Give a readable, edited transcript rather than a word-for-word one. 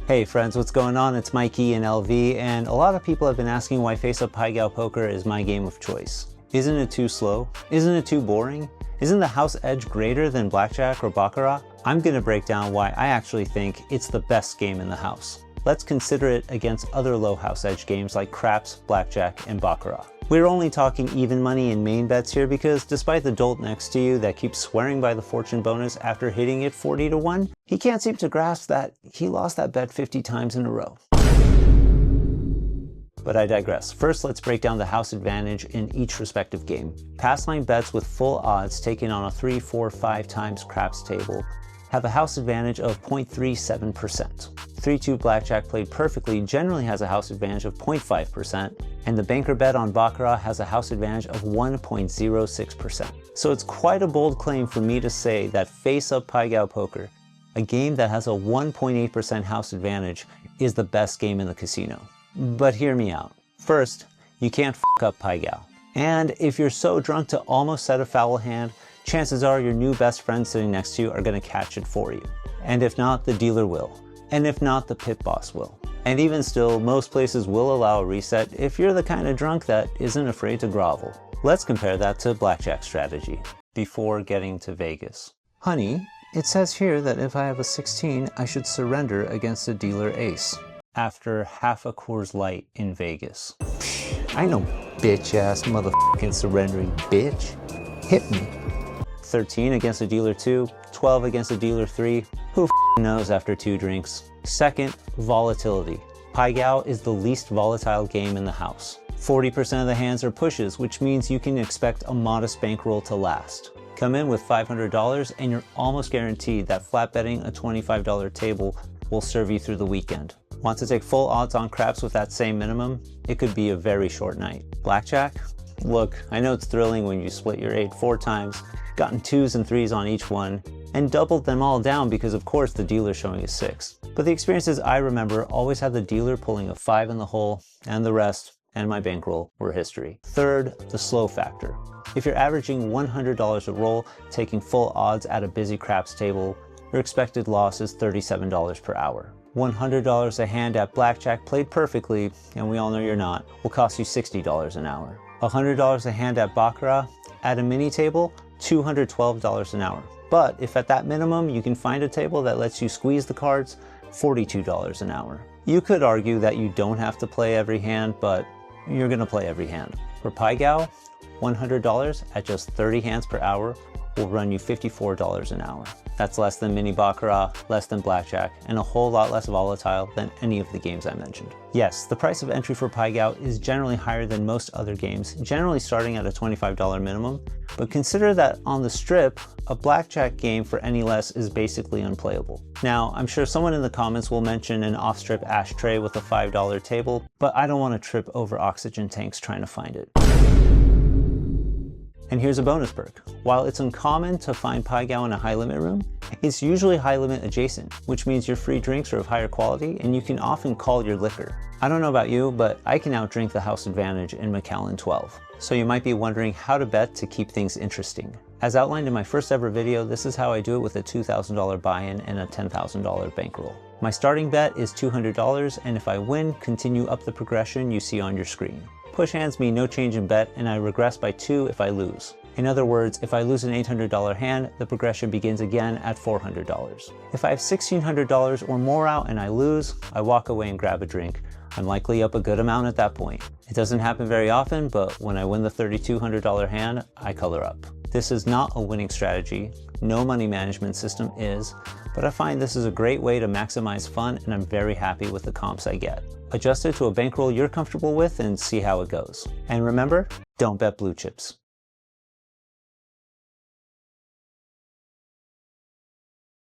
Hey friends, what's going on? It's Mikey in LV, and a lot of people have been asking why FaceUp High Gow Poker is my game of choice. Isn't it too slow? Isn't it too boring? Isn't the house edge greater than Blackjack or Baccarat? I'm gonna break down why I actually think it's the best game in the house. Let's consider it against other low house edge games like craps, Blackjack, and Baccarat. We're only talking even money and main bets here because despite the dolt next to you that keeps swearing by the fortune bonus after hitting it 40 to 1, he can't seem to grasp that he lost that bet 50 times in a row. But I digress. First, let's break down the house advantage in each respective game. Pass line bets with full odds taken on a 3, 4, 5 times craps table have a house advantage of 0.37%. 3-2 Blackjack played perfectly generally has a house advantage of 0.5%, and the banker bet on Baccarat has a house advantage of 1.06%. So it's quite a bold claim for me to say that FaceUp Pai Gow Poker, a game that has a 1.8% house advantage, is the best game in the casino. But hear me out. First, you can't f up Pai Gow. And if you're so drunk to almost set a foul hand, chances are your new best friend sitting next to you are going to catch it for you. And if not, the dealer will. And if not, the pit boss will. And even still, most places will allow a reset if you're the kind of drunk that isn't afraid to grovel. Let's compare that to Blackjack strategy before getting to Vegas. Honey, it says here that if I have a 16, I should surrender against a dealer ace after half a Coors Light in Vegas. I know bitch ass motherfucking surrendering bitch. Hit me. 13 against a dealer 2, 12 against a dealer 3, who knows after 2 drinks. Second, volatility. Pai Gow is the least volatile game in the house. 40% of the hands are pushes, which means you can expect a modest bankroll to last. Come in with $500 and you're almost guaranteed that flat betting a $25 table will serve you through the weekend. Want to take full odds on craps with that same minimum? It could be a very short night. Blackjack? Look, I know it's thrilling when you split your 8 4 times, gotten 2s and 3s on each one, and doubled them all down because of course the dealer showing a 6. But the experiences I remember always had the dealer pulling a 5 in the hole, and the rest, and my bankroll, were history. Third, the slow factor. If you're averaging $100 a roll, taking full odds at a busy craps table, your expected loss is $37 per hour. $100 a hand at Blackjack played perfectly, and we all know you're not, will cost you $60 an hour. $100 a hand at Baccarat, at a mini table, $212 an hour. But if at that minimum you can find a table that lets you squeeze the cards, $42 an hour. You could argue that you don't have to play every hand, but you're gonna play every hand. For Pai Gow, $100 at just 30 hands per hour will run you $54 an hour. That's less than mini Baccarat, less than Blackjack, and a whole lot less volatile than any of the games I mentioned. Yes, the price of entry for Pai Gow is generally higher than most other games, generally starting at a $25 minimum, but consider that on the strip, a Blackjack game for any less is basically unplayable. Now, I'm sure someone in the comments will mention an off-strip ashtray with a $5 table, but I don't want to trip over oxygen tanks trying to find it. And here's a bonus perk. While it's uncommon to find Pai Gow in a high limit room, it's usually high limit adjacent, which means your free drinks are of higher quality and you can often call your liquor. I don't know about you, but I can outdrink the house advantage in Macallan 12. So you might be wondering how to bet to keep things interesting. As outlined in my first ever video, this is how I do it with a $2,000 buy-in and a $10,000 bankroll. My starting bet is $200, and if I win, continue up the progression you see on your screen. Push hands mean no change in bet, and I regress by 2 if I lose. In other words, if I lose an $800 hand, the progression begins again at $400. If I have $1,600 or more out and I lose, I walk away and grab a drink. I'm likely up a good amount at that point. It doesn't happen very often, but when I win the $3,200 hand, I color up. This is not a winning strategy. No money management system is, but I find this is a great way to maximize fun, and I'm very happy with the comps I get. Adjust it to a bankroll you're comfortable with and see how it goes. And remember, don't bet blue chips.